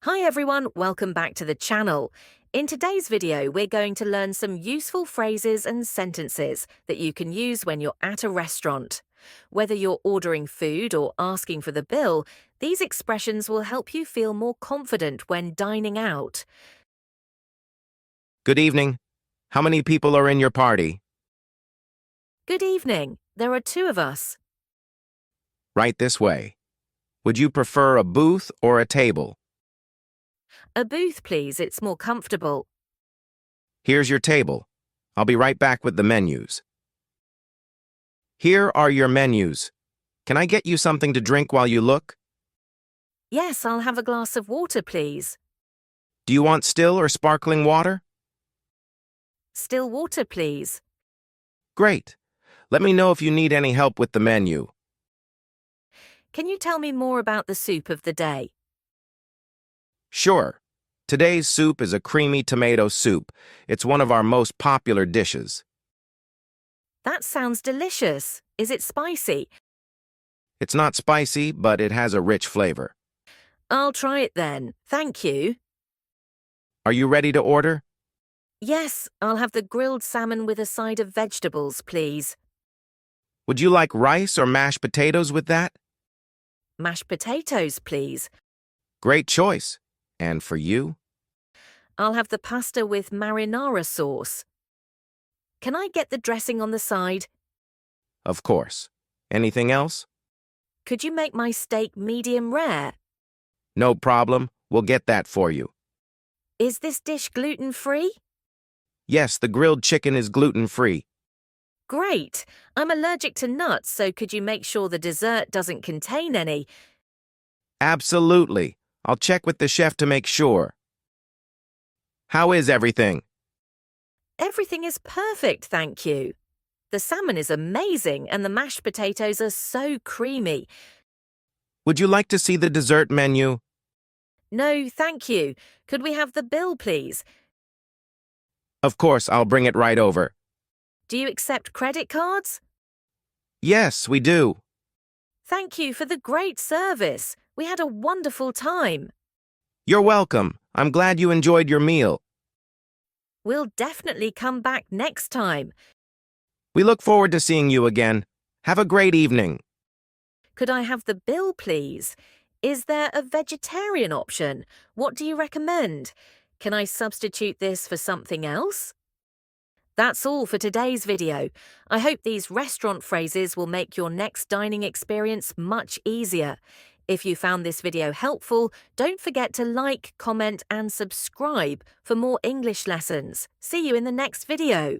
Hi everyone, welcome back to the channel. In today's video, we're going to learn some useful phrases and sentences that you can use when you're at a restaurant. Whether you're ordering food or asking for the bill, these expressions will help you feel more confident when dining out. Good evening. How many people are in your party? Good evening, there are two of us. Right this way. Would you prefer a booth or a table? A booth, please, it's more comfortable. Here's your table. I'll be right back with the menus. Here are your menus. Can I get you something to drink while you look? Yes, I'll have a glass of water, please. Do you want still or sparkling water? Still water, please. Great. Let me know if you need any help with the menu. Can you tell me more about the soup of the day? Sure. Today's soup is a creamy tomato soup. It's one of our most popular dishes. That sounds delicious. Is it spicy? It's not spicy, but it has a rich flavor. I'll try it then. Thank you. Are you ready to order? Yes, I'll have the grilled salmon with a side of vegetables, please. Would you like rice or mashed potatoes with that? Mashed potatoes, please. Great choice. And for you? I'll have the pasta with marinara sauce. Can I get the dressing on the side? Of course. Anything else? Could you make my steak medium rare? No problem. We'll get that for you. Is this dish gluten-free? Yes, the grilled chicken is gluten-free. Great. I'm allergic to nuts, so could you make sure the dessert doesn't contain any? Absolutely. I'll check with the chef to make sure. How is everything? Everything is perfect, thank you. The salmon is amazing and the mashed potatoes are so creamy. Would you like to see the dessert menu? No, thank you. Could we have the bill, please? Of course, I'll bring it right over. Do you accept credit cards? Yes, we do. Thank you for the great service. We had a wonderful time. You're welcome. I'm glad you enjoyed your meal. We'll definitely come back next time. We look forward to seeing you again. Have a great evening. Could I have the bill, please? Is there a vegetarian option? What do you recommend? Can I substitute this for something else? That's all for today's video. I hope these restaurant phrases will make your next dining experience much easier. If you found this video helpful, don't forget to like, comment and subscribe for more English lessons. See you in the next video.